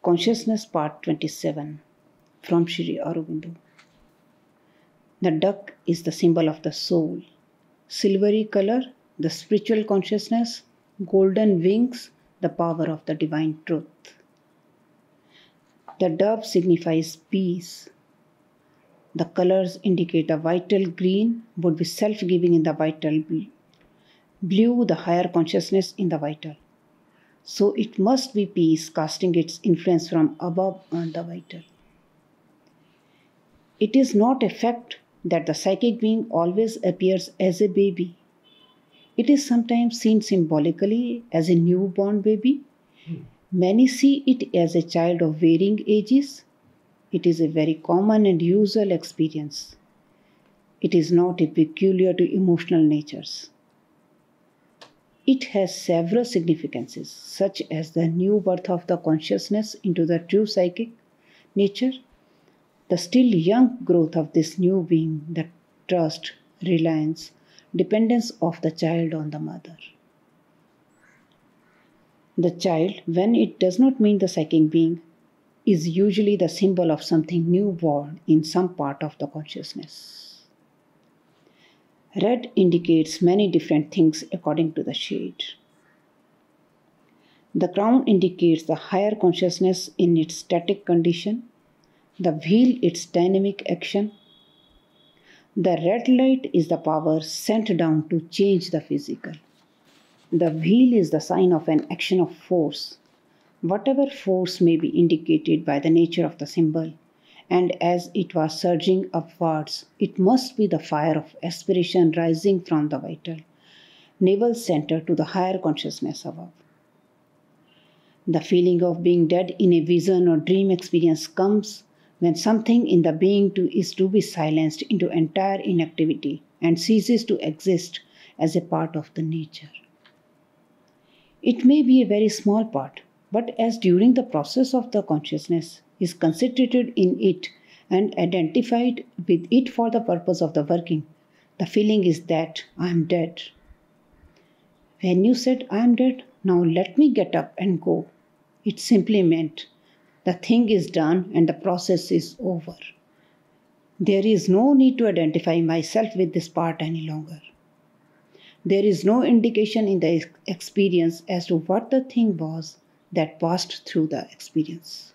Consciousness Part 27 from Shri Aurobindo. The duck is the symbol of the soul. Silvery color, the spiritual consciousness. Golden wings, the power of the divine truth. The dove signifies peace. The colors indicate the vital green would be self-giving in the vital blue, the higher consciousness in the vital. So it must be peace casting its influence from above on the vital. It is not a fact that the psychic being always appears as a baby. It is sometimes seen symbolically as a newborn baby. Many see it as a child of varying ages. It is a very common and usual experience. It is not peculiar to emotional natures. It has several significances, such as the new birth of the consciousness into the true psychic nature, the still young growth of this new being, the trust, reliance, dependence of the child on the mother. The child, when it does not mean the psychic being, is usually the symbol of something newborn in some part of the consciousness. Red indicates many different things according to the shade. The crown indicates the higher consciousness in its static condition, the wheel its dynamic action. The red light is the power sent down to change the physical. The wheel is the sign of an action of force. Whatever force may be indicated by the nature of the symbol, and as it was surging upwards, it must be the fire of aspiration rising from the vital, navel center to the higher consciousness above. The feeling of being dead in a vision or dream experience comes when something in the being is to be silenced into entire inactivity and ceases to exist as a part of the nature. It may be a very small part, but as during the process of the consciousness is concentrated in it and identified with it for the purpose of the working, the feeling is that I am dead. When you said I am dead, now let me get up and go, it simply meant the thing is done and the process is over. There is no need to identify myself with this part any longer. There is no indication in the experience as to what the thing was that passed through the experience.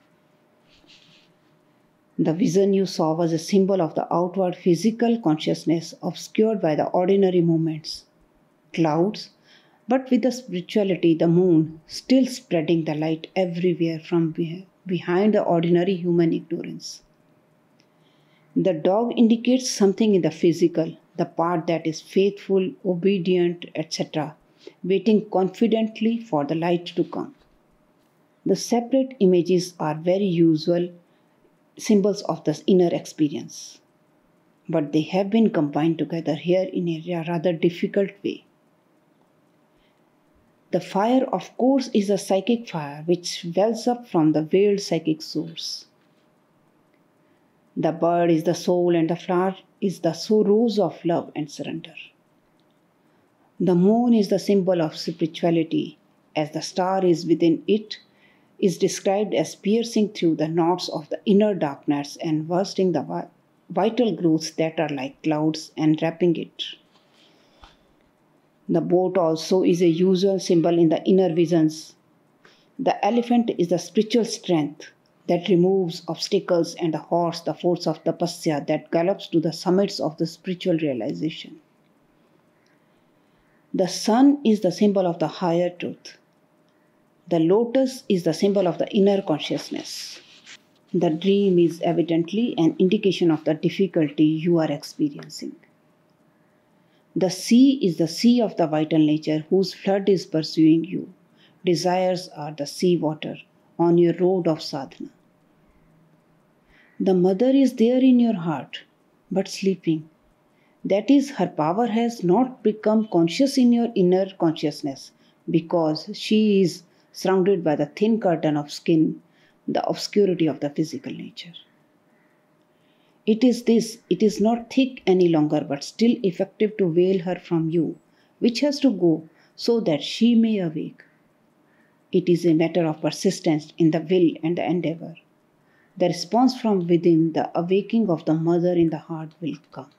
The vision you saw was a symbol of the outward physical consciousness obscured by the ordinary movements, clouds, but with the spirituality, the moon, still spreading the light everywhere from behind the ordinary human ignorance. The dog indicates something in the physical, the part that is faithful, obedient, etc., waiting confidently for the light to come. The separate images are very usual symbols of the inner experience, but they have been combined together here in a rather difficult way. The fire, of course, is a psychic fire which wells up from the veiled psychic source. The bird is the soul and the flower is the rose of love and surrender. The moon is the symbol of spirituality, as the star is within it, is described as piercing through the knots of the inner darkness and bursting the vital growths that are like clouds and wrapping it. The boat also is a usual symbol in the inner visions. The elephant is the spiritual strength that removes obstacles, and the horse the force of tapasya that gallops to the summits of the spiritual realization. The sun is the symbol of the higher truth. The lotus is the symbol of the inner consciousness. The dream is evidently an indication of the difficulty you are experiencing. The sea is the sea of the vital nature whose flood is pursuing you. Desires are the sea water on your road of sadhana. The mother is there in your heart, but sleeping. That is, her power has not become conscious in your inner consciousness because she is surrounded by the thin curtain of skin, the obscurity of the physical nature. It is not thick any longer, but still effective to veil her from you, which has to go so that she may awake. It is a matter of persistence in the will and the endeavor. The response from within, the awakening of the mother in the heart will come.